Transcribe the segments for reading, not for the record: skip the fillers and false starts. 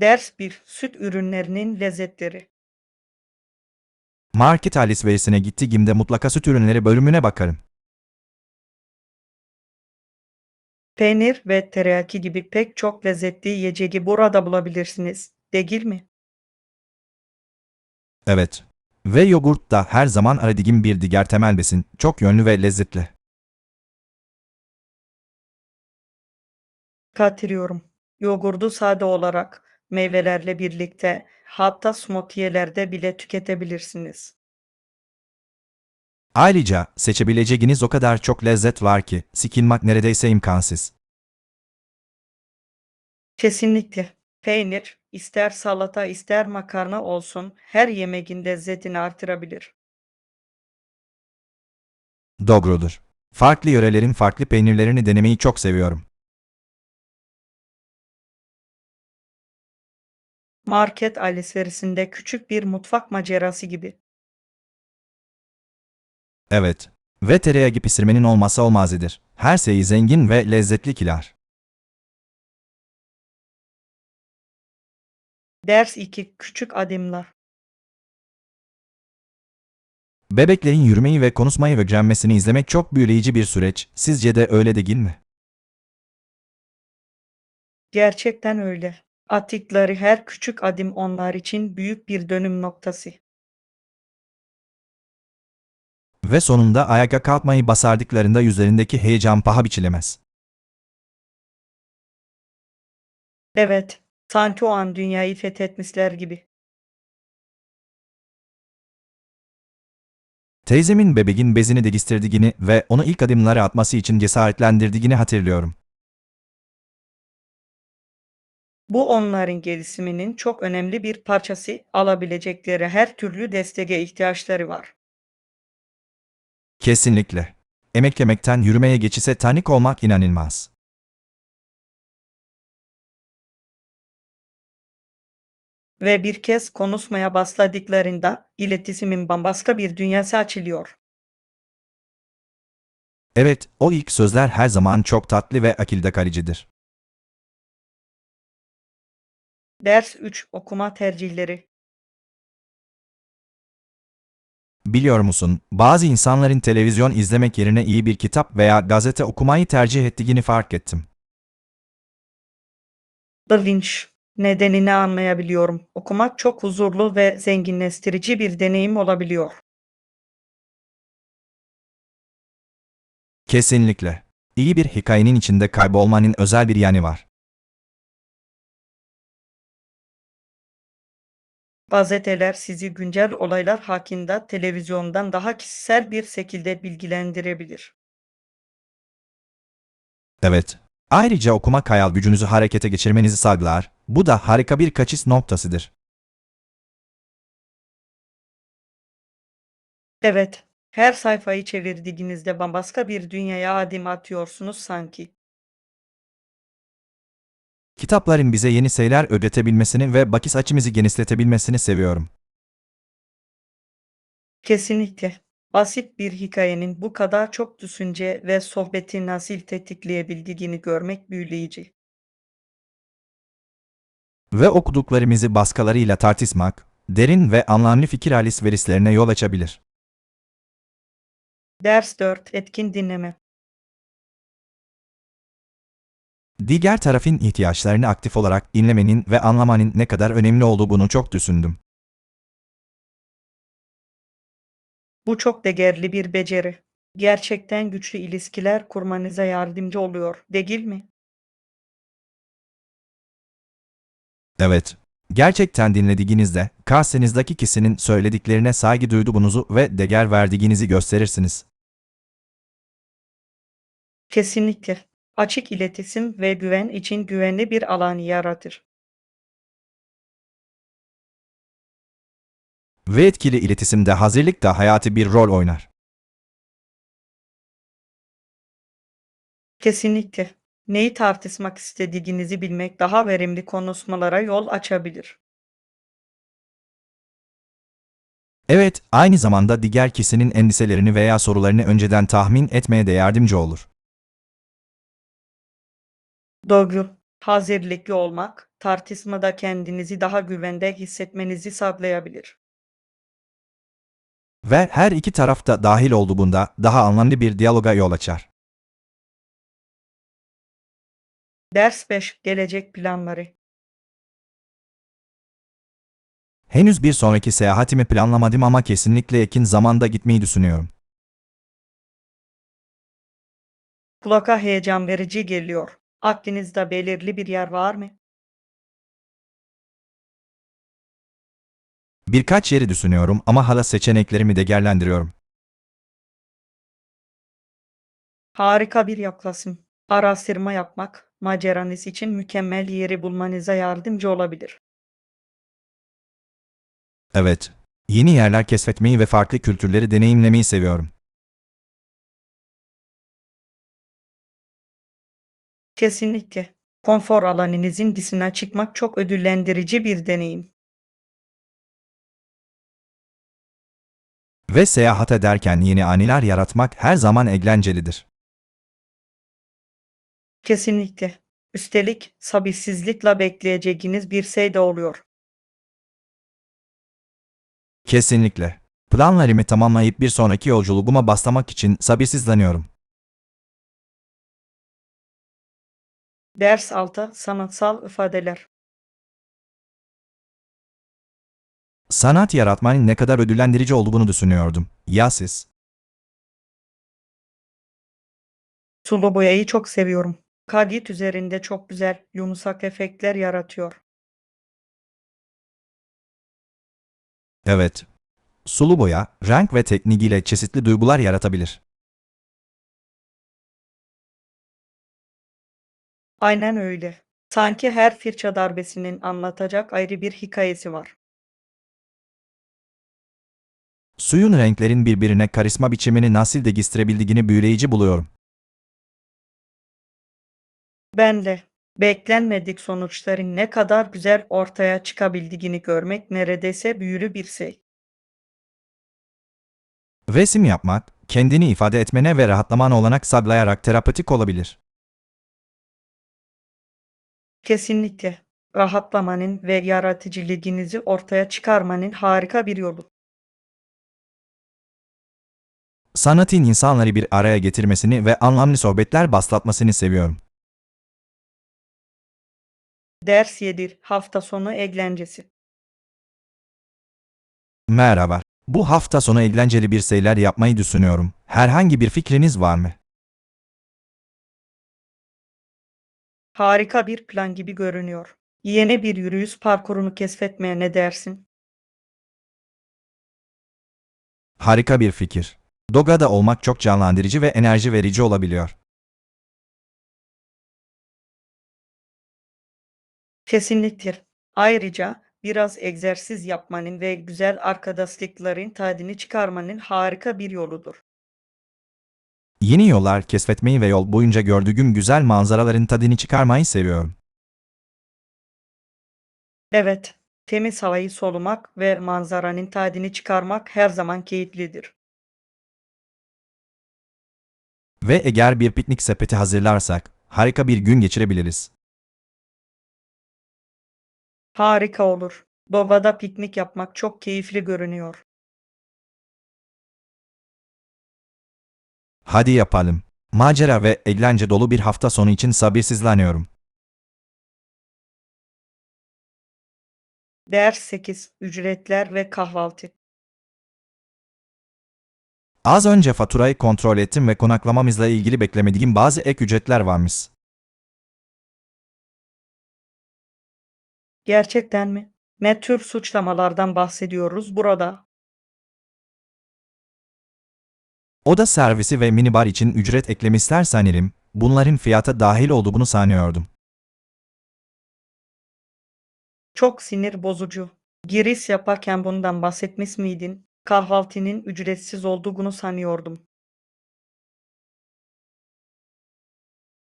Ders 1. Süt ürünlerinin lezzetleri. Market alışverişine gittiğimde mutlaka süt ürünleri bölümüne bakarım. Peynir ve tereyaki gibi pek çok lezzetli yiyeceği burada bulabilirsiniz, değil mi? Evet. Ve yoğurt da her zaman aradığım bir diğer temel besin. Çok yönlü ve lezzetli. Katılıyorum. Yoğurdu sade olarak, meyvelerle birlikte, hatta smoothie'lerde bile tüketebilirsiniz. Ayrıca seçebileceğiniz o kadar çok lezzet var ki sıkılmak neredeyse imkansız. Kesinlikle. Peynir, ister salata ister makarna olsun, her yemeğin lezzetini artırabilir. Doğrudur. Farklı yörelerin farklı peynirlerini denemeyi çok seviyorum. Market alışverişinde küçük bir mutfak macerası gibi. Evet. Ve tereyağı pişirmenin olmazsa olmazıdır. Her şeyi zengin ve lezzetli kılar. Ders 2. Küçük adımlar. Bebeklerin yürümeyi ve konuşmayı öğrenmesini izlemek çok büyüleyici bir süreç. Sizce de öyle değil mi? Gerçekten öyle. Attıkları her küçük adım onlar için büyük bir dönüm noktası. Ve sonunda ayağa kalkmayı başardıklarında yüzlerindeki heyecan paha biçilemez. Evet, sanki o an dünyayı fethetmişler gibi. Teyzemin bebeğin bezini değiştirdiğini ve onu ilk adımları atması için cesaretlendirdiğini hatırlıyorum. Bu onların gelişiminin çok önemli bir parçası, alabilecekleri her türlü desteğe ihtiyaçları var. Kesinlikle. Emeklemekten yürümeye geçişe tanık olmak inanılmaz. Ve bir kez konuşmaya başladıklarında iletişimin bambaşka bir dünyası açılıyor. Evet, o ilk sözler her zaman çok tatlı ve akılda kalıcıdır. Ders 3. Okuma tercihleri. Biliyor musun, bazı insanların televizyon izlemek yerine iyi bir kitap veya gazete okumayı tercih ettiğini fark ettim. Ilginç. Nedenini anlayabiliyorum. Okumak çok huzurlu ve zenginleştirici bir deneyim olabiliyor. Kesinlikle. İyi bir hikayenin içinde kaybolmanın özel bir yanı var. Gazeteler sizi güncel olaylar hakkında televizyondan daha kişisel bir şekilde bilgilendirebilir. Evet. Ayrıca okumak hayal gücünüzü harekete geçirmenizi sağlar. Bu da harika bir kaçış noktasıdır. Evet, her sayfayı çevirdiğinizde bambaşka bir dünyaya adım atıyorsunuz sanki. Kitapların bize yeni şeyler öğretebilmesini ve bakış açımızı genişletebilmesini seviyorum. Kesinlikle. Basit bir hikayenin bu kadar çok düşünce ve sohbeti nasıl tetikleyebildiğini görmek büyüleyici. Ve okuduklarımızı başkalarıyla tartışmak, derin ve anlamlı fikir alışverişlerine yol açabilir. Ders 4. Etkin dinleme. Diğer tarafın ihtiyaçlarını aktif olarak dinlemenin ve anlamanın ne kadar önemli olduğunu çok düşündüm. Bu çok değerli bir beceri. Gerçekten güçlü ilişkiler kurmanıza yardımcı oluyor, değil mi? Evet. Gerçekten dinlediğinizde, karşınızdaki kişinin söylediklerine saygı duyduğunuzu ve değer verdiğinizi gösterirsiniz. Kesinlikle. Açık iletişim ve güven için güvenli bir alan yaratır. Ve etkili iletişimde hazırlık da hayati bir rol oynar. Kesinlikle. Neyi tartışmak istediğinizi bilmek daha verimli konuşmalara yol açabilir. Evet, aynı zamanda diğer kişinin endişelerini veya sorularını önceden tahmin etmeye de yardımcı olur. Doğru. Hazırlıklı olmak, tartışmada kendinizi daha güvende hissetmenizi sağlayabilir. Ve her iki taraf da dahil olduğunda daha anlamlı bir diyaloga yol açar. Ders 5: Gelecek planları. Henüz bir sonraki seyahatimi planlamadım ama kesinlikle yakın zamanda gitmeyi düşünüyorum. Kulağa heyecan verici geliyor. Aklınızda belirli bir yer var mı? Birkaç yeri düşünüyorum ama hala seçeneklerimi de değerlendiriyorum. Harika bir yaklaşım. Araştırma yapmak, maceranız için mükemmel yeri bulmanıza yardımcı olabilir. Evet, yeni yerler keşfetmeyi ve farklı kültürleri deneyimlemeyi seviyorum. Kesinlikle. Konfor alanınızın dışına çıkmak çok ödüllendirici bir deneyim. Ve seyahat ederken yeni anılar yaratmak her zaman eğlencelidir. Kesinlikle. Üstelik sabırsızlıkla bekleyeceğiniz bir şey de oluyor. Kesinlikle. Planlarımı tamamlayıp bir sonraki yolculuğuma başlamak için sabırsızlanıyorum. Ders 6: Sanatsal ifadeler. Sanat yaratmanın ne kadar ödüllendirici olduğunu düşünüyordum. Ya siz? Sulu boyayı çok seviyorum. Kağıt üzerinde çok güzel, yumuşak efektler yaratıyor. Evet. Sulu boya, renk ve tekniğiyle çeşitli duygular yaratabilir. Aynen öyle. Sanki her fırça darbesinin anlatacak ayrı bir hikayesi var. Suyun renklerin birbirine karışma biçimini nasıl değiştirebildiğini büyüleyici buluyorum. Ben de beklenmedik sonuçların ne kadar güzel ortaya çıkabildiğini görmek neredeyse büyülü bir şey. Resim yapmak, kendini ifade etmene ve rahatlamana olanak sağlayarak terapötik olabilir. Kesinlikle. Rahatlamanın ve yaratıcılığınızı ortaya çıkarmanın harika bir yolu. Sanatın insanları bir araya getirmesini ve anlamlı sohbetler başlatmasını seviyorum. Ders 7: Hafta sonu eğlencesi. Merhaba. Bu hafta sonu eğlenceli bir şeyler yapmayı düşünüyorum. Herhangi bir fikriniz var mı? Harika bir plan gibi görünüyor. Yeni bir yürüyüş parkurunu keşfetmeye ne dersin? Harika bir fikir. Doga'da olmak çok canlandırıcı ve enerji verici olabiliyor. Kesinlikle. Ayrıca biraz egzersiz yapmanın ve güzel arkadaşlıkların tadını çıkarmanın harika bir yoludur. Yeni yollar keşfetmeyi ve yol boyunca gördüğüm güzel manzaraların tadını çıkarmayı seviyorum. Evet, temiz havayı solumak ve manzaranın tadını çıkarmak her zaman keyiflidir. Ve eğer bir piknik sepeti hazırlarsak, harika bir gün geçirebiliriz. Harika olur. Doğada piknik yapmak çok keyifli görünüyor. Hadi yapalım. Macera ve eğlence dolu bir hafta sonu için sabırsızlanıyorum. Ders 8: Ücretler ve kahvaltı. Az önce faturayı kontrol ettim ve konaklamamızla ilgili beklemediğim bazı ek ücretler varmış. Gerçekten mi? Ne tür suçlamalardan bahsediyoruz burada? Oda servisi ve minibar için ücret eklemişler sanırım. Bunların fiyata dahil olduğunu sanıyordum. Çok sinir bozucu. Giriş yaparken bundan bahsetmiş miydin? Kahvaltının ücretsiz olduğunu sanıyordum.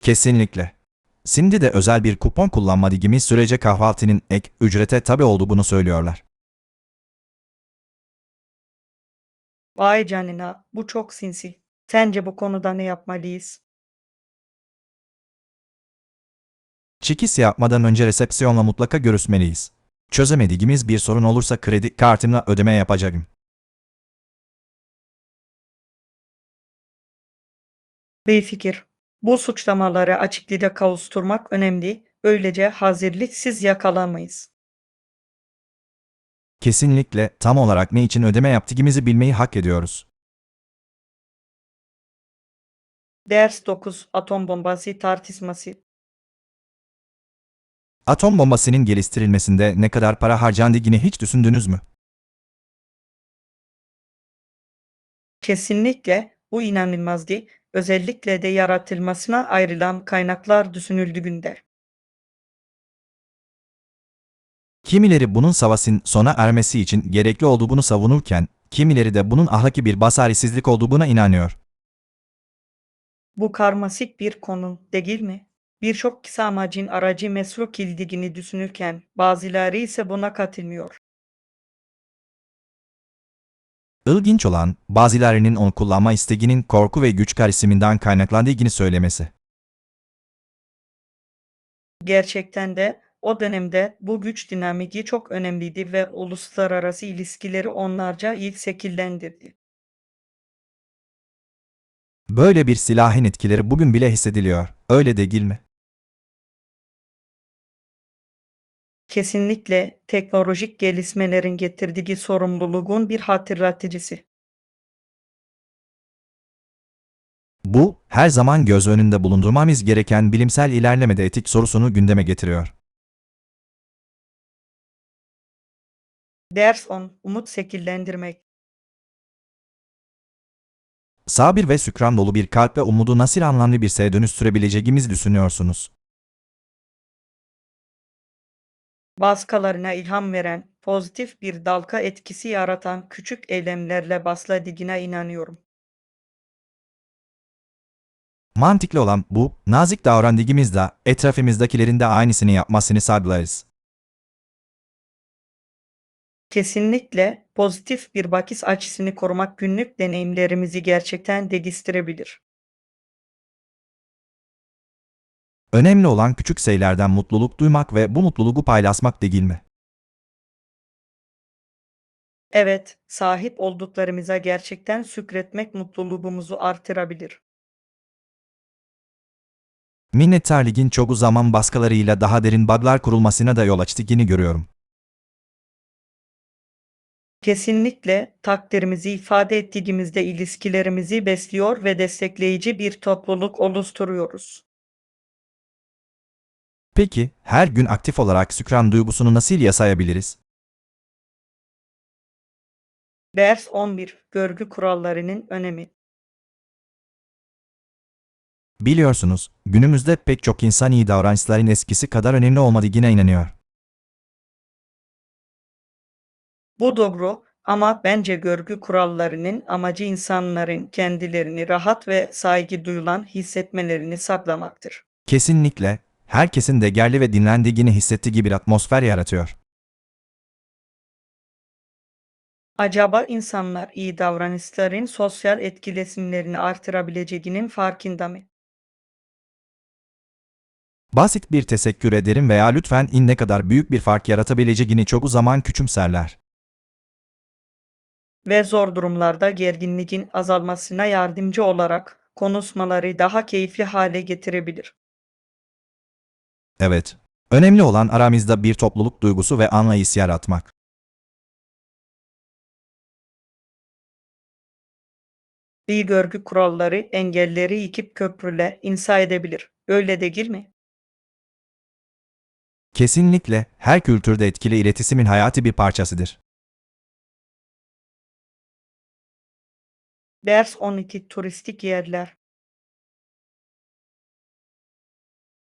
Kesinlikle. Şimdi de özel bir kupon kullanmadığımız sürece kahvaltının ek ücrete tabi olduğunu söylüyorlar. Vay canına, bu çok sinsi. Sence bu konuda ne yapmalıyız? Çekis yapmadan önce resepsiyonla mutlaka görüşmeliyiz. Çözemediğimiz bir sorun olursa kredi kartımla ödeme yapacağım. İyi fikir. Bu suçlamaları açıklığa kavuşturmak önemli. Böylece hazırlıksız yakalamayız. Kesinlikle tam olarak ne için ödeme yaptığımızı bilmeyi hak ediyoruz. Ders 9. Atom bombası tartışması. Atom bombasının geliştirilmesinde ne kadar para harcandığını hiç düşündünüz mü? Kesinlikle bu inanılmazdı. Özellikle de yaratılmasına ayrılan kaynaklar düşünüldüğünde. Kimileri bunun savaşın sona ermesi için gerekli olduğunu savunurken, kimileri de bunun ahlaki bir basaresizlik olduğuna inanıyor. Bu karmaşık bir konu değil mi? Birçok kişi amacın aracı mesluk ildiğini düşünürken bazıları ise buna katılmıyor. İlginç olan, bazılarının onu kullanma isteğinin korku ve güç karışımından kaynaklandığını söylemesi. Gerçekten de o dönemde bu güç dinamiki çok önemliydi ve uluslararası ilişkileri onlarca yıl şekillendirdi. Böyle bir silahın etkileri bugün bile hissediliyor, öyle değil mi? Kesinlikle teknolojik gelişmelerin getirdiği sorumluluğun bir hatırlatıcısı. Bu, her zaman göz önünde bulundurmamız gereken bilimsel ilerlemede etik sorusunu gündeme getiriyor. Ders 10. Umut şekillendirmek. Sabir ve şükran dolu bir kalp ve umudu nasıl anlamlı bir şeye dönüştürebileceğimizi düşünüyorsunuz. Başkalarına ilham veren, pozitif bir dalga etkisi yaratan küçük eylemlerle başladığına inanıyorum. Mantıklı olan bu, nazik davrandığımızda etrafımızdakilerin de aynısını yapmasını sağlarız. Kesinlikle pozitif bir bakış açısını korumak günlük deneyimlerimizi gerçekten değiştirebilir. Önemli olan küçük şeylerden mutluluk duymak ve bu mutluluğu paylaşmak değil mi? Evet, sahip olduklarımıza gerçekten şükretmek mutluluğumuzu artırabilir. Minnettarlığın çoğu zaman başkalarıyla daha derin bağlar kurulmasına da yol açtığını görüyorum. Kesinlikle takdirimizi ifade ettiğimizde ilişkilerimizi besliyor ve destekleyici bir topluluk oluşturuyoruz. Peki, her gün aktif olarak şükran duygusunu nasıl yasayabiliriz? Ders 11. Görgü kurallarının önemi. Biliyorsunuz, günümüzde pek çok insan iyi davranışların eskisi kadar önemli olmadığına inanıyor. Bu doğru ama bence görgü kurallarının amacı insanların kendilerini rahat ve saygı duyulan hissetmelerini sağlamaktır. Kesinlikle, herkesin değerli ve dinlendiğini hissettiği bir atmosfer yaratıyor. Acaba insanlar iyi davranışların sosyal etkileşimlerini artırabileceğinin farkında mı? Basit bir teşekkür ederim veya lütfen in ne kadar büyük bir fark yaratabileceğini çoğu zaman küçümserler. Ve zor durumlarda gerginliğin azalmasına yardımcı olarak konuşmaları daha keyifli hale getirebilir. Evet. Önemli olan aramızda bir topluluk duygusu ve anlayış yaratmak. İyi görgü kuralları engelleri yıkıp köprüle inşa edebilir. Öyle değil mi? Kesinlikle her kültürde etkili iletişimin hayati bir parçasıdır. Ders 12. Turistik yerler.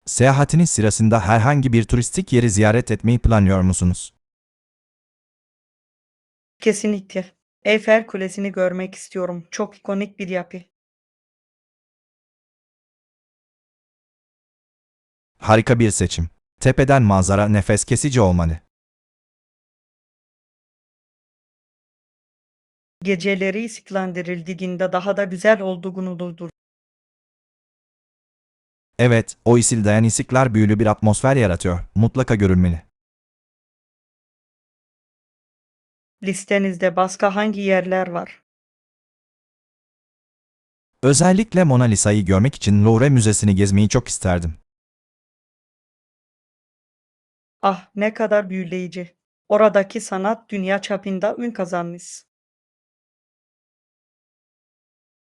Seyahatiniz sırasında herhangi bir turistik yeri ziyaret etmeyi planlıyor musunuz? Kesinlikle. Eyfel Kulesi'ni görmek istiyorum. Çok ikonik bir yapı. Harika bir seçim. Tepeden manzara nefes kesici olmalı. Geceleri ışıklandırıldığında daha da güzel olduğunu duydur. Evet, o Isildayan isikler büyülü bir atmosfer yaratıyor. Mutlaka görülmeli. Listenizde başka hangi yerler var? Özellikle Mona Lisa'yı görmek için Louvre Müzesi'ni gezmeyi çok isterdim. Ah, ne kadar büyüleyici. Oradaki sanat dünya çapında ün kazanmış.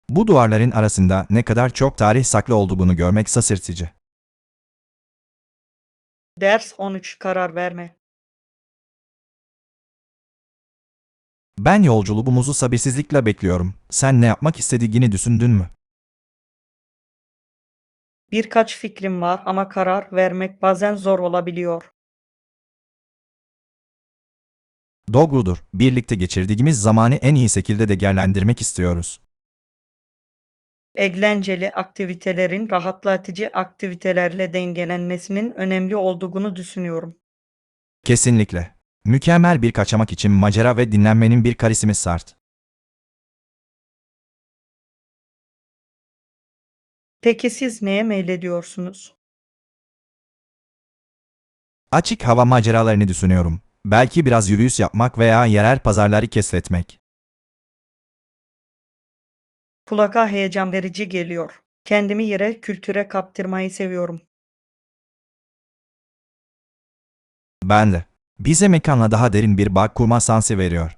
Bu duvarların arasında ne kadar çok tarih saklı olduğunu görmek şaşırtıcı. Ders 13 karar verme. Ben yolculuğumuzu sabırsızlıkla bekliyorum. Sen ne yapmak istediğini düşündün mü? Birkaç fikrim var ama karar vermek bazen zor olabiliyor. Doğrudur. Birlikte geçirdiğimiz zamanı en iyi şekilde değerlendirmek istiyoruz. Eğlenceli aktivitelerin rahatlatıcı aktivitelerle dengelenmesinin önemli olduğunu düşünüyorum. Kesinlikle. Mükemmel bir kaçamak için macera ve dinlenmenin bir karisimi sart. Peki siz neye meylediyorsunuz? Açık hava maceralarını düşünüyorum. Belki biraz yürüyüş yapmak veya yerel pazarları keşfetmek. Kulağa heyecan verici geliyor. Kendimi yere kültüre kaptırmayı seviyorum. Ben de. Bize mekanla daha derin bir bağ kurma şansı veriyor.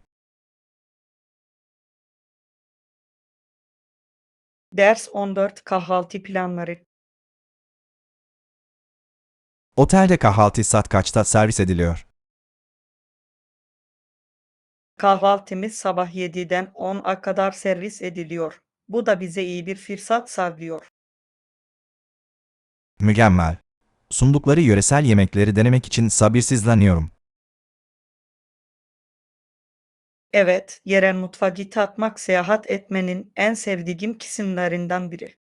Ders 14 kahvaltı planları. Otelde kahvaltı saat kaçta servis ediliyor? Kahvaltımız sabah 7'den 10'a kadar servis ediliyor. Bu da bize iyi bir fırsat sağlıyor. Mükemmel. Sundukları yöresel yemekleri denemek için sabırsızlanıyorum. Evet, yerel mutfağı tatmak seyahat etmenin en sevdiğim kısımlarından biri.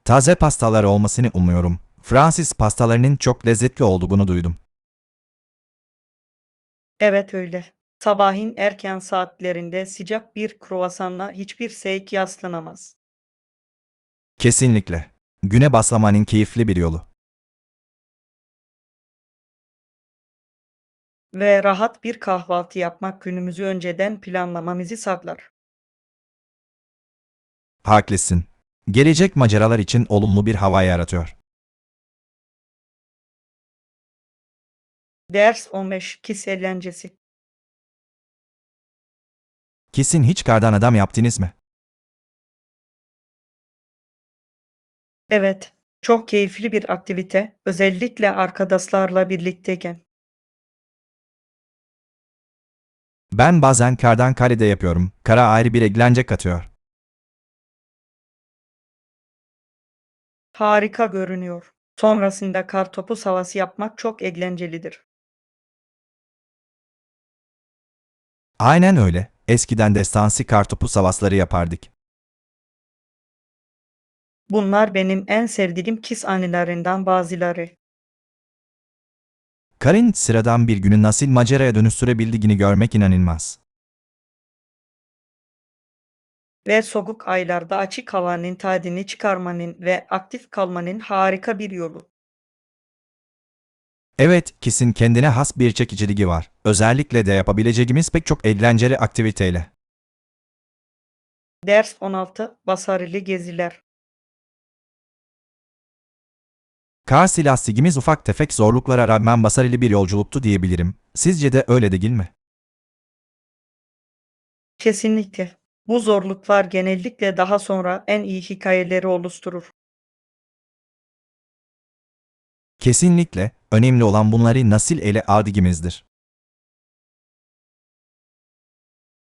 Taze pastalar olmasını umuyorum. Fransız pastalarının çok lezzetli olduğunu duydum. Evet öyle. Sabahın erken saatlerinde sıcak bir kruvasanla hiçbir şey kıyaslanamaz. Kesinlikle. Güne başlamanın keyifli bir yolu. Ve rahat bir kahvaltı yapmak günümüzü önceden planlamamızı sağlar. Haklısın. Gelecek maceralar için olumlu bir hava yaratıyor. Ders 15 kişi eğlencesi. Kesin hiç kardan adam yaptınız mı? Evet, çok keyifli bir aktivite, özellikle arkadaşlarla birlikteyken. Ben bazen kardan kalede yapıyorum. Kara ayrı bir eğlence katıyor. Harika görünüyor. Sonrasında kartopu havası yapmak çok eğlencelidir. Aynen öyle. Eskiden destansı kartopu savaşları yapardık. Bunlar benim en sevdiğim kız anılarından bazıları. Karın sıradan bir günü nasıl maceraya dönüştürebildiğini görmek inanılmaz. Ve soğuk aylarda açık havanın tadını çıkarmanın ve aktif kalmanın harika bir yolu. Evet, kesin kendine has bir çekiciliği var. Özellikle de yapabileceğimiz pek çok eğlenceli aktiviteyle. Ders 16 Başarılı geziler. Kars lastigimiz ufak tefek zorluklara rağmen başarılı bir yolculuktu diyebilirim. Sizce de öyle değil mi? Kesinlikle. Bu zorluklar genellikle daha sonra en iyi hikayeleri oluşturur. Kesinlikle, önemli olan bunları nasıl ele aldığımızdır.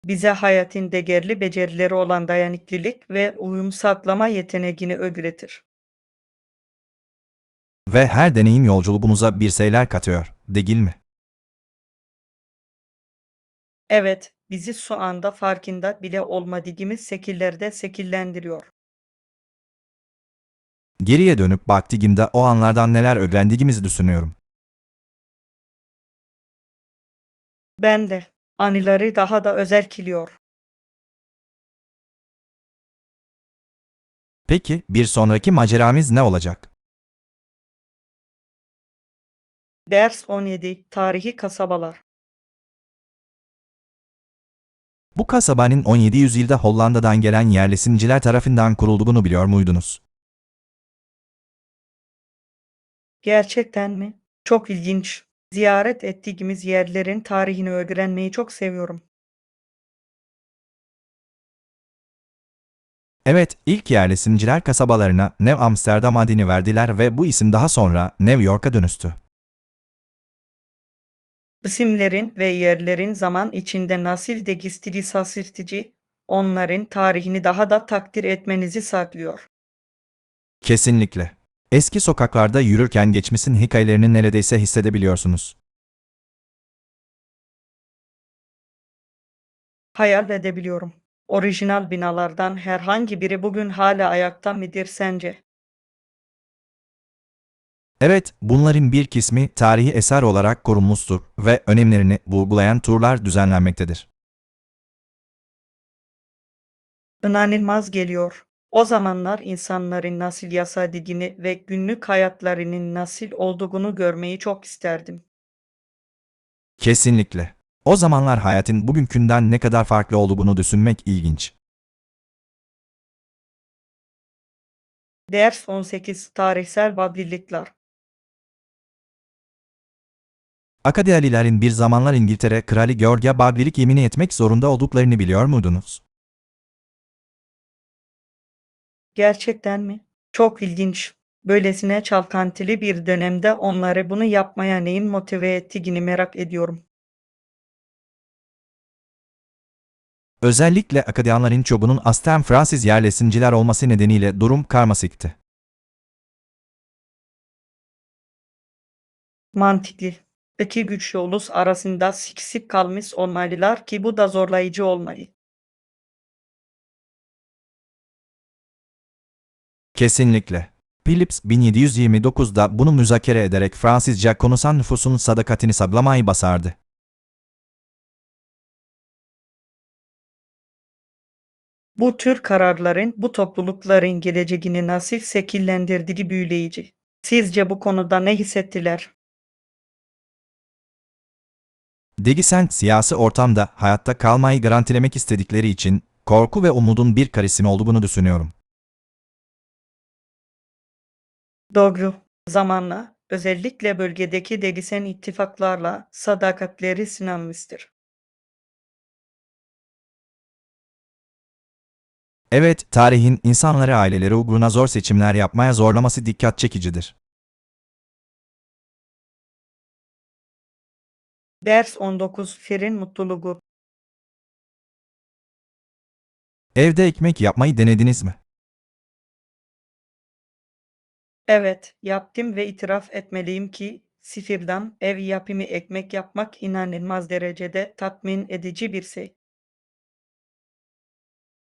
Bize hayatın değerli becerileri olan dayanıklılık ve uyum sağlama yeteneğini öğretir. Ve her deneyim yolculuğumuza bir şeyler katıyor, değil mi? Evet, bizi şu anda farkında bile olmadığımız şekillerde şekillendiriyor. Geriye dönüp baktığımda o anlardan neler öğrendiğimizi düşünüyorum. Ben de anıları daha da özel kılıyor. Peki, bir sonraki maceramız ne olacak? Ders 17. Tarihi kasabalar. Bu kasabanın 17. yüzyılda Hollanda'dan gelen yerleşimciler tarafından kurulduğunu biliyor muydunuz? Gerçekten mi? Çok ilginç. Ziyaret ettiğimiz yerlerin tarihini öğrenmeyi çok seviyorum. Evet, ilk yerleşimciler kasabalarına New Amsterdam adını verdiler ve bu isim daha sonra New York'a dönüştü. İsimlerin ve yerlerin zaman içinde nasıl değiştiği şaşırtıcı, onların tarihini daha da takdir etmenizi sağlıyor. Kesinlikle. Eski sokaklarda yürürken geçmişin hikayelerini neredeyse hissedebiliyorsunuz. Hayal edebiliyorum. Orijinal binalardan herhangi biri bugün hala ayakta mıdır sence? Evet, bunların bir kısmı tarihi eser olarak korunmuştur ve önemlerini vurgulayan turlar düzenlenmektedir. İnanılmaz geliyor. O zamanlar insanların nasıl yaşadığını ve günlük hayatlarının nasıl olduğunu görmeyi çok isterdim. Kesinlikle. O zamanlar hayatın bugünkünden ne kadar farklı olduğunu düşünmek ilginç. Ders 18. Tarihsel Babilikler. Akadiyalilerin bir zamanlar İngiltere Kralı George'a Babilik yemini etmek zorunda olduklarını biliyor muydunuz? Gerçekten mi? Çok ilginç. Böylesine çalkantılı bir dönemde onları bunu yapmaya neyin motive ettiğini merak ediyorum. Özellikle Akadyanların çoğunun aslen Fransız yerleşimciler olması nedeniyle durum karmaşıktı. Mantıklı. İki güçlü ulus arasında sıkışıp kalmış olmalılar ki bu da zorlayıcı olmalı. Kesinlikle. Philips 1729'da bunu müzakere ederek Fransızca konuşan nüfusun sadakatini sağlamayı başardı. Bu tür kararların bu toplulukların geleceğini nasıl şekillendirdiği büyüleyici. Sizce bu konuda ne hissettiler? Değişen siyasi ortamda hayatta kalmayı garantilemek istedikleri için korku ve umudun bir karışımı olduğunu düşünüyorum. Doğru. Zamanla, özellikle bölgedeki değişen ittifaklarla sadakatleri sınanmıştır. Evet, tarihin insanları aileleri uğruna zor seçimler yapmaya zorlaması dikkat çekicidir. Ders 19. Firin mutluluğu. Evde ekmek yapmayı denediniz mi? Evet, yaptım ve itiraf etmeliyim ki sıfırdan ev yapımı ekmek yapmak inanılmaz derecede tatmin edici bir şey.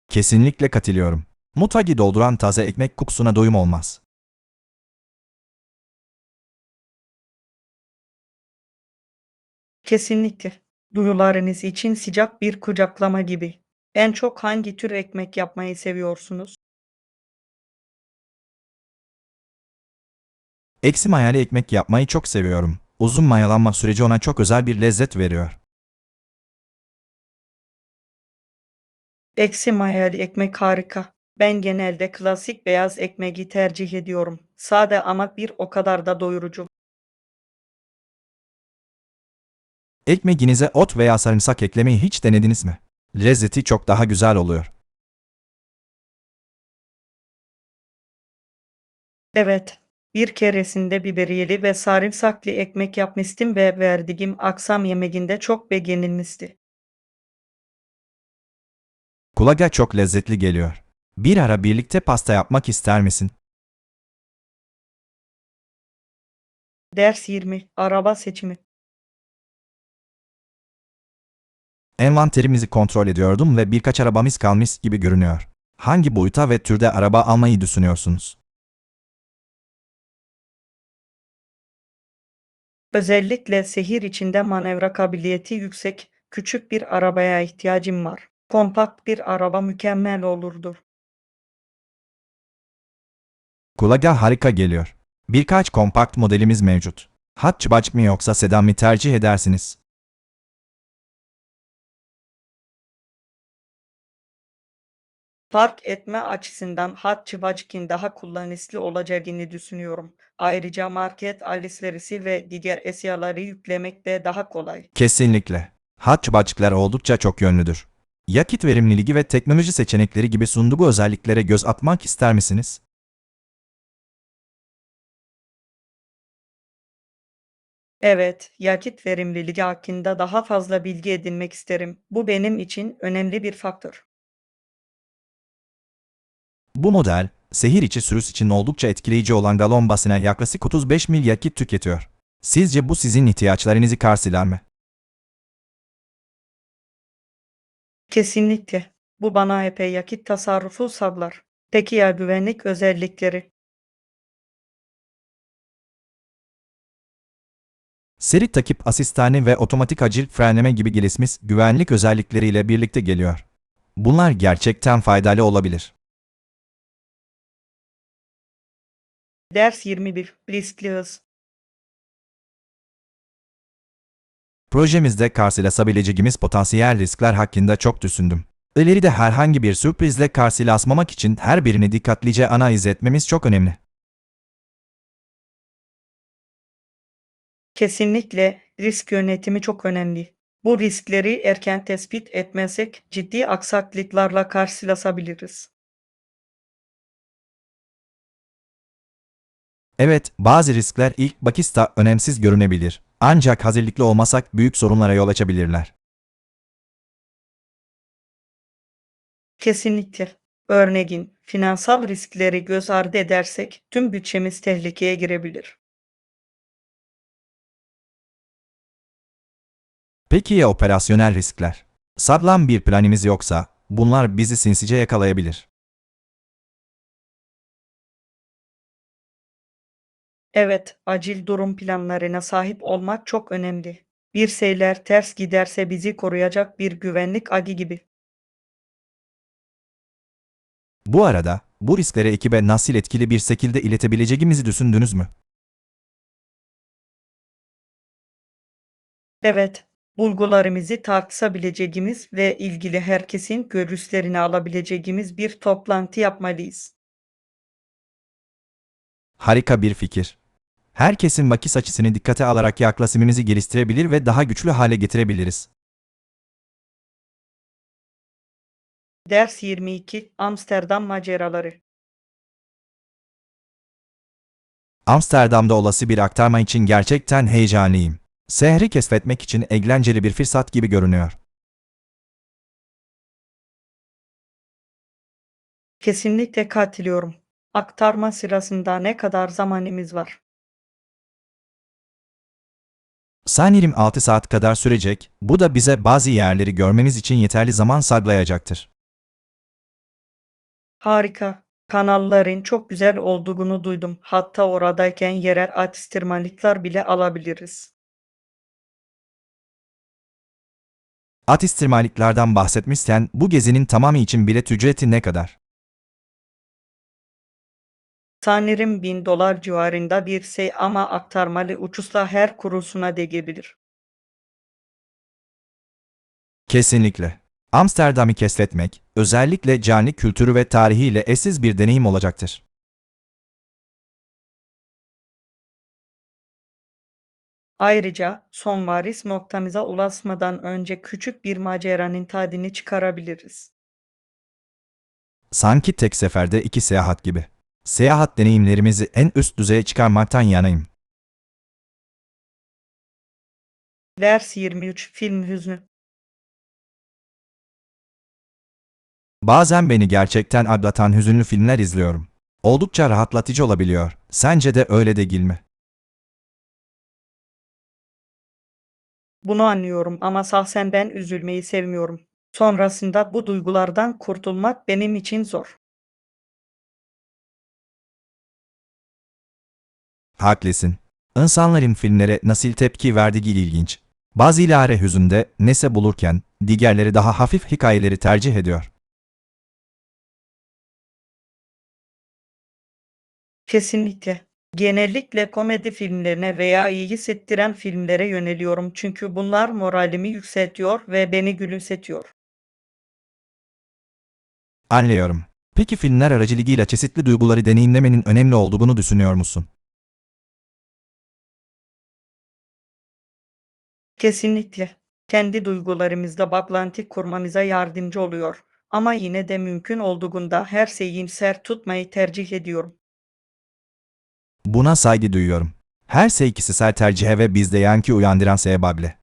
Kesinlikle katılıyorum. Mutfağı dolduran taze ekmek kokusuna doyum olmaz. Kesinlikle. Duyularınız için sıcak bir kucaklama gibi. En çok hangi tür ekmek yapmayı seviyorsunuz? Eksi mayalı ekmek yapmayı çok seviyorum. Uzun mayalanma süreci ona çok özel bir lezzet veriyor. Eksi mayalı ekmek harika. Ben genelde klasik beyaz ekmeği tercih ediyorum. Sade ama bir o kadar da doyurucu. Ekmeğinize ot veya sarımsak eklemeyi hiç denediniz mi? Lezzeti çok daha güzel oluyor. Evet, bir keresinde biberiyeli ve sarımsaklı ekmek yapmıştım ve verdiğim akşam yemeğinde çok beğenilmişti. Kulağa çok lezzetli geliyor. Bir ara birlikte pasta yapmak ister misin? Ders 20. Araba seçimi. Envanterimizi kontrol ediyordum ve birkaç arabamız kalmış gibi görünüyor. Hangi boyuta ve türde araba almayı düşünüyorsunuz? Özellikle şehir içinde manevra kabiliyeti yüksek, küçük bir arabaya ihtiyacım var. Kompakt bir araba mükemmel olurdu. Kulağa harika geliyor. Birkaç kompakt modelimiz mevcut. Hatchback mi yoksa sedan mı tercih edersiniz? Fark etme açısından Hatchback'in daha kullanışlı olacağını düşünüyorum. Ayrıca market alışverişi ve diğer eşyaları yüklemek de daha kolay. Kesinlikle. Hatchback'ler oldukça çok yönlüdür. Yakıt verimliliği ve teknoloji seçenekleri gibi sunduğu özelliklere göz atmak ister misiniz? Evet, yakıt verimliliği hakkında daha fazla bilgi edinmek isterim. Bu benim için önemli bir faktör. Bu model, şehir içi sürüş için oldukça etkileyici olan galon basına yaklaşık 35 mil yakıt tüketiyor. Sizce bu sizin ihtiyaçlarınızı karşılar mı? Kesinlikle. Bu bana epey yakıt tasarrufu sağlar. Peki ya güvenlik özellikleri? Seri takip asistanı ve otomatik acil frenleme gibi gelişmiş güvenlik özellikleriyle birlikte geliyor. Bunlar gerçekten faydalı olabilir. Ders 21. Riskli hız. Projemizde karşılaşabileceğimiz potansiyel riskler hakkında çok düşündüm. İleride herhangi bir sürprizle karşılaşmamak için her birini dikkatlice analiz etmemiz çok önemli. Kesinlikle risk yönetimi çok önemli. Bu riskleri erken tespit etmezsek ciddi aksaklıklarla karşılaşabiliriz. Evet, bazı riskler ilk bakışta önemsiz görünebilir. Ancak hazırlıklı olmasak büyük sorunlara yol açabilirler. Kesinlikle. Örneğin finansal riskleri göz ardı edersek tüm bütçemiz tehlikeye girebilir. Peki ya operasyonel riskler? Sağlam bir planımız yoksa, bunlar bizi sinsice yakalayabilir. Evet, acil durum planlarına sahip olmak çok önemli. Bir şeyler ters giderse bizi koruyacak bir güvenlik agi gibi. Bu arada, bu riskleri ekibe nasıl etkili bir şekilde iletebileceğimizi düşündünüz mü? Evet, bulgularımızı tartışabileceğimiz ve ilgili herkesin görüşlerini alabileceğimiz bir toplantı yapmalıyız. Harika bir fikir. Herkesin bakış açısını dikkate alarak yaklaşımımızı geliştirebilir ve daha güçlü hale getirebiliriz. Ders 22. Amsterdam maceraları. Amsterdam'da olası bir aktarma için gerçekten heyecanlıyım. Şehri keşfetmek için eğlenceli bir fırsat gibi görünüyor. Kesinlikle katılıyorum. Aktarma sırasında ne kadar zamanımız var? Sanırım 6 saat kadar sürecek, bu da bize bazı yerleri görmemiz için yeterli zaman sağlayacaktır. Harika. Kanalların çok güzel olduğunu duydum. Hatta oradayken yerel atıştırmalıklar bile alabiliriz. Atıştırmalıklardan bahsetmişken bu gezinin tamamı için bilet ücreti ne kadar? Sanırım 1000 dolar civarında bir şey ama aktarmalı uçuşla her kuruşuna değebilir. Kesinlikle. Amsterdam'ı keşfetmek, özellikle canlı kültürü ve tarihiyle eşsiz bir deneyim olacaktır. Ayrıca son varis noktamıza ulaşmadan önce küçük bir maceranın tadını çıkarabiliriz. Sanki tek seferde iki seyahat gibi. Seyahat deneyimlerimizi en üst düzeye çıkarmaktan yanayım. Ders 23. Film hüznü. Bazen beni gerçekten ağlatan hüzünlü filmler izliyorum. Oldukça rahatlatıcı olabiliyor. Sence de öyle değil mi? Bunu anlıyorum ama şahsen ben üzülmeyi sevmiyorum. Sonrasında bu duygulardan kurtulmak benim için zor. Haklısın. İnsanların filmlere nasıl tepki verdiği ilginç. Bazıları hüzünde nese bulurken, diğerleri daha hafif hikayeleri tercih ediyor. Kesinlikle. Genellikle komedi filmlerine veya iyi hissettiren filmlere yöneliyorum çünkü bunlar moralimi yükseltiyor ve beni gülümsetiyor. Anlıyorum. Peki filmler aracılığıyla çeşitli duyguları deneyimlemenin önemli olduğunu düşünüyor musun? Kesinlikle. Kendi duygularımızla bağlantı kurmamıza yardımcı oluyor. Ama yine de mümkün olduğunda her şeyi iyimser tutmayı tercih ediyorum. Buna saygı duyuyorum. Her şey kişisel tercihe ve bizde yankı uyandıran sebeple.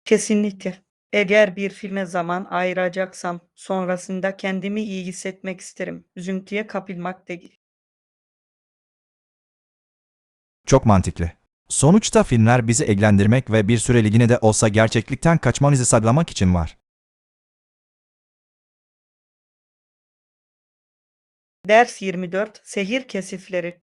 Kesinlikle. Eğer bir filme zaman ayıracaksam sonrasında kendimi iyi hissetmek isterim. Üzüntüye kapılmak değil. Çok mantıklı. Sonuçta filmler bizi eğlendirmek ve bir süreliğine de olsa gerçeklikten kaçmamızı sağlamak için var. Ders 24 Sehir Kesifleri.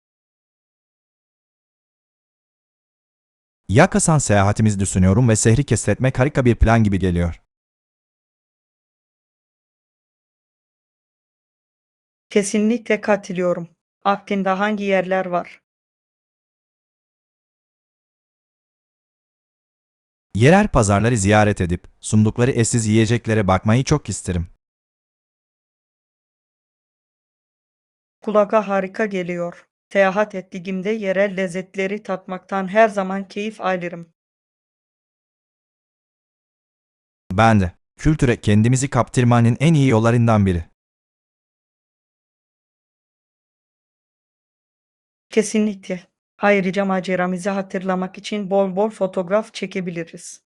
Yakasan seyahatimizi düşünüyorum ve sehri keşfetmek harika bir plan gibi geliyor. Kesinlikle katılıyorum. Aklında hangi yerler var? Yerel pazarları ziyaret edip sundukları eşsiz yiyeceklere bakmayı çok isterim. Kulağa harika geliyor. Seyahat ettiğimde yerel lezzetleri tatmaktan her zaman keyif alırım. Ben de. Kültüre kendimizi kaptırmanın en iyi yollarından biri. Kesinlikle. Ayrıca maceramızı hatırlamak için bol bol fotoğraf çekebiliriz.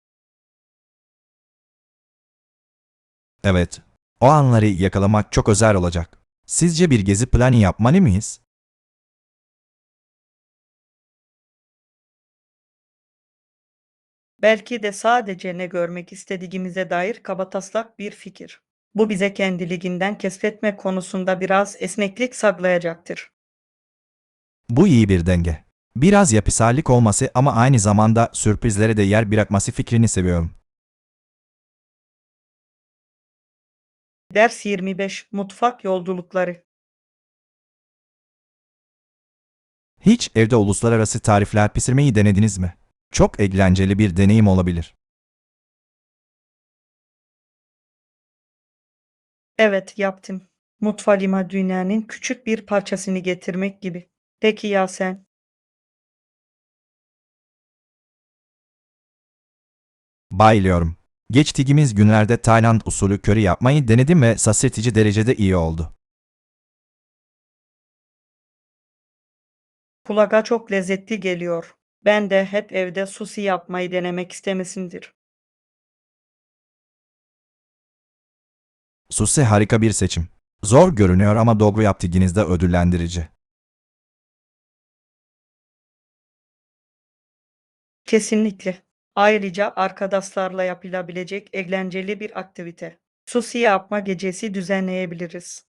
Evet. O anları yakalamak çok özel olacak. Sizce bir gezi planı yapmalı mıyız? Belki de sadece ne görmek istediğimize dair kabataslak bir fikir. Bu bize kendiliğinden keşfetme konusunda biraz esneklik sağlayacaktır. Bu iyi bir denge. Biraz yapısallık olması ama aynı zamanda sürprizlere de yer bırakması fikrini seviyorum. Ders 25 Mutfak Yolculukları. Hiç evde uluslararası tarifler pişirmeyi denediniz mi? Çok eğlenceli bir deneyim olabilir. Evet, yaptım. Mutfağıma dünyanın küçük bir parçasını getirmek gibi. Peki ya sen? Bayılıyorum. Geçtiğimiz günlerde Tayland usulü köri yapmayı denedim ve şaşırtıcı derecede iyi oldu. Kulağa çok lezzetli geliyor. Ben de hep evde sushi yapmayı denemek istemesindir. Sushi harika bir seçim. Zor görünüyor ama doğru yaptığınızda ödüllendirici. Kesinlikle. Ayrıca arkadaşlarla yapılabilecek eğlenceli bir aktivite. Sushi yapma gecesi düzenleyebiliriz.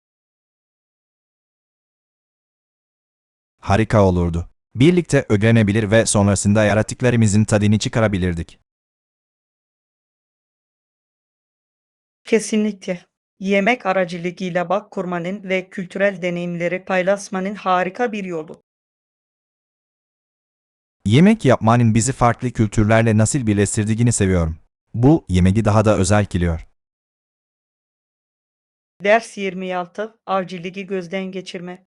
Harika olurdu. Birlikte öğrenebilir ve sonrasında yaratıklarımızın tadını çıkarabilirdik. Kesinlikle. Yemek aracılığıyla bağ kurmanın ve kültürel deneyimleri paylaşmanın harika bir yolu. Yemek yapmanın bizi farklı kültürlerle nasıl birleştirdiğini seviyorum. Bu, yemeği daha da özel kılıyor. Ders 26 Avcılığı gözden geçirme.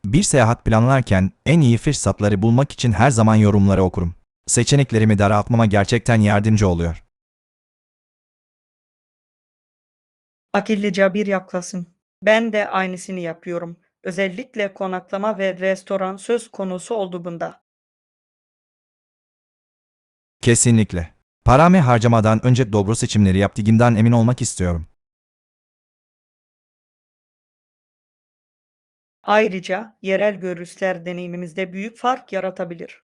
Bir seyahat planlarken en iyi fırsatları bulmak için her zaman yorumları okurum. Seçeneklerimi daraltmama gerçekten yardımcı oluyor. Akıllıca bir yaklaşım. Ben de aynısını yapıyorum. Özellikle konaklama ve restoran söz konusu olduğunda. Kesinlikle. Paramı harcamadan önce doğru seçimleri yaptığımdan emin olmak istiyorum. Ayrıca yerel görüşler deneyimimizde büyük fark yaratabilir.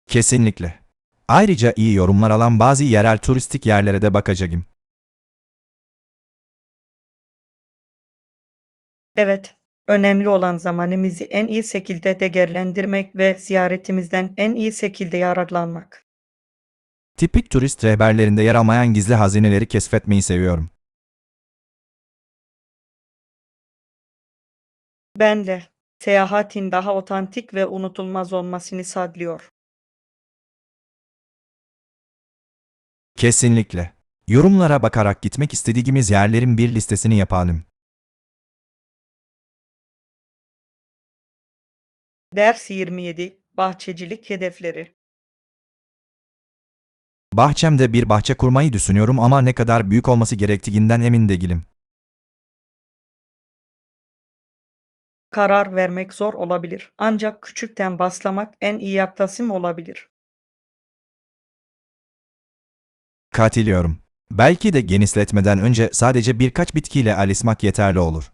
Kesinlikle. Ayrıca iyi yorumlar alan bazı yerel turistik yerlere de bakacağım. Evet, önemli olan zamanımızı en iyi şekilde değerlendirmek ve ziyaretimizden en iyi şekilde yararlanmak. Tipik turist rehberlerinde yer almayan gizli hazineleri keşfetmeyi seviyorum. Ben de. Seyahatin daha otantik ve unutulmaz olmasını sağlıyor. Kesinlikle. Yorumlara bakarak gitmek istediğimiz yerlerin bir listesini yapalım. Ders 27. Bahçecilik hedefleri. Bahçemde bir bahçe kurmayı düşünüyorum ama ne kadar büyük olması gerektiğinden emin değilim. Karar vermek zor olabilir. Ancak küçükten başlamak en iyi yaklaşım olabilir. Katılıyorum. Belki de genişletmeden önce sadece birkaç bitkiyle alismak yeterli olur.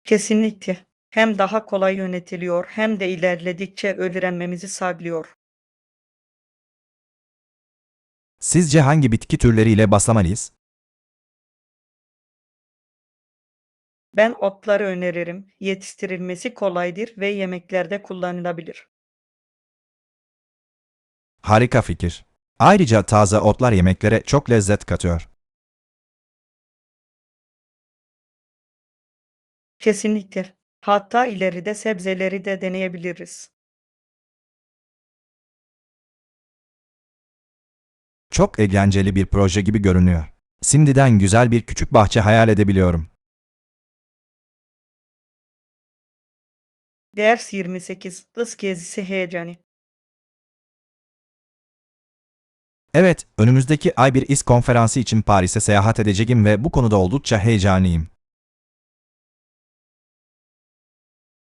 Kesinlikle. Hem daha kolay yönetiliyor hem de ilerledikçe öğrenmemizi sağlıyor. Sizce hangi bitki türleriyle başlamalıyız? Ben otları öneririm. Yetiştirilmesi kolaydır ve yemeklerde kullanılabilir. Harika fikir. Ayrıca taze otlar yemeklere çok lezzet katıyor. Kesinlikle. Hatta ileride sebzeleri de deneyebiliriz. Çok eğlenceli bir proje gibi görünüyor. Şimdiden güzel bir küçük bahçe hayal edebiliyorum. Ders 28. Kız gezisi heyecanı. Evet, önümüzdeki ay bir iş konferansı için Paris'e seyahat edeceğim ve bu konuda oldukça heyecanlıyım.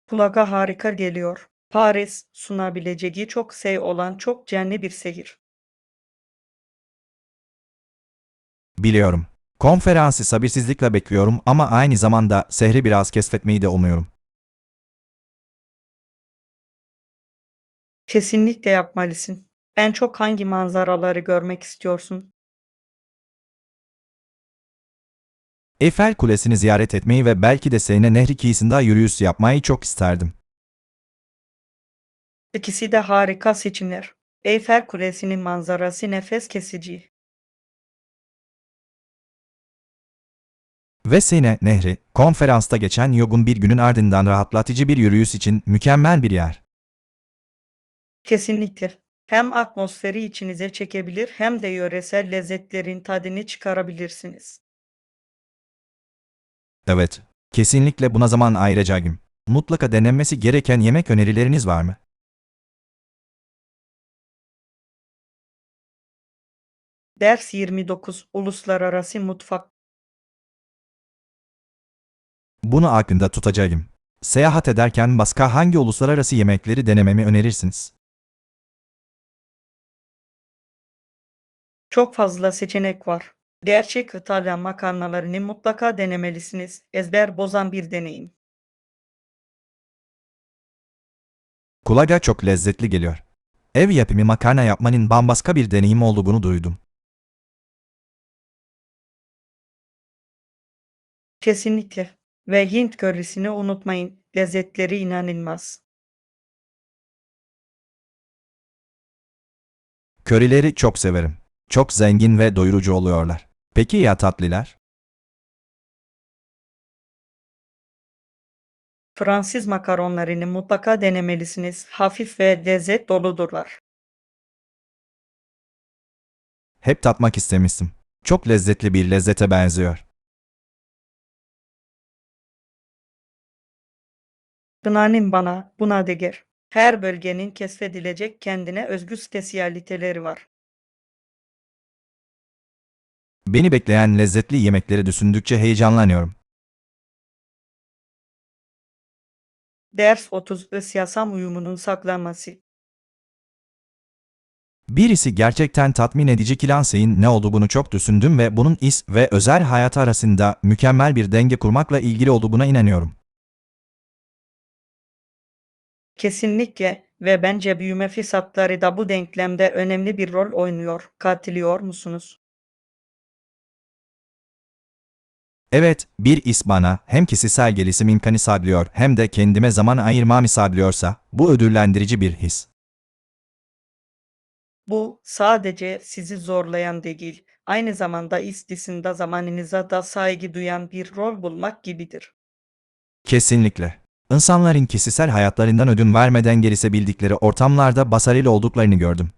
Kulağa harika geliyor. Paris, sunabileceği çok şey olan çok canlı bir şehir. Biliyorum. Konferansı sabırsızlıkla bekliyorum ama aynı zamanda şehri biraz keşfetmeyi de umuyorum. Kesinlikle yapmalısın. En çok hangi manzaraları görmek istiyorsun? Eiffel Kulesi'ni ziyaret etmeyi ve belki de Seine Nehri kıyısında yürüyüş yapmayı çok isterdim. İkisi de harika seçimler. Eyfel Kulesi'nin manzarası nefes kesici. Ve Seine Nehri, konferansta geçen yogun bir günün ardından rahatlatıcı bir yürüyüş için mükemmel bir yer. Kesinlikle. Hem atmosferi içinize çekebilir hem de yöresel lezzetlerin tadını çıkarabilirsiniz. Evet, kesinlikle buna zaman ayıracağım. Mutlaka denenmesi gereken yemek önerileriniz var mı? Ders 29. Uluslararası Mutfak. Bunu aklımda tutacağım. Seyahat ederken başka hangi uluslararası yemekleri denememi önerirsiniz? Çok fazla seçenek var. Gerçek İtalyan makarnalarını mutlaka denemelisiniz. Ezber bozan bir deneyim. Kulağa çok lezzetli geliyor. Ev yapımı makarna yapmanın bambaşka bir deneyim olduğunu duydum. Kesinlikle. Ve Hint körisini unutmayın. Lezzetleri inanılmaz. Körileri çok severim. Çok zengin ve doyurucu oluyorlar. Peki ya tatlılar? Fransız makaronlarını mutlaka denemelisiniz. Hafif ve lezzet doludurlar. Hep tatmak istemiştim. Çok lezzetli bir lezzete benziyor. İnanın bana, buna değer. Her bölgenin keşfedilecek kendine özgü spesiyaliteleri var. Beni bekleyen lezzetli yemekleri düşündükçe heyecanlanıyorum. Ders 30. Siyasal uyumunun saklanması. Birisi gerçekten tatmin edici kilan şeyin ne olduğunu çok düşündüm ve bunun iş ve özel hayatı arasında mükemmel bir denge kurmakla ilgili olduğuna inanıyorum. Kesinlikle ve bence büyüme fırsatları da bu denklemde önemli bir rol oynuyor. Katılıyor musunuz? Evet, bir iş bana hem kişisel gelişim imkanı sağlıyor hem de kendime zaman ayırmamı sağlıyorsa bu ödüllendirici bir his. Bu sadece sizi zorlayan değil, aynı zamanda iş dışında zamanınıza da saygı duyan bir rol bulmak gibidir. Kesinlikle. İnsanların kişisel hayatlarından ödün vermeden gelişebildikleri ortamlarda başarılı olduklarını gördüm.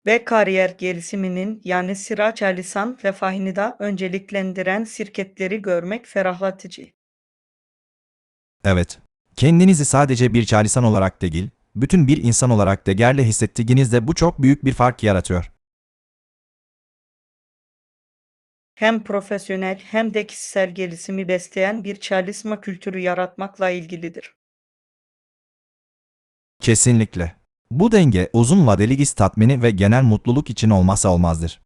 Ve kariyer gelişiminin yanı sıra çalışan ve fahini de önceliklendiren şirketleri görmek ferahlatıcı. Evet. Kendinizi sadece bir çalışan olarak değil, bütün bir insan olarak değerli hissettiğinizde bu çok büyük bir fark yaratıyor. Hem profesyonel hem de kişisel gelişimi besleyen bir çalışma kültürü yaratmakla ilgilidir. Kesinlikle. Bu denge uzun vadeli iş tatmini ve genel mutluluk için olmazsa olmazdır.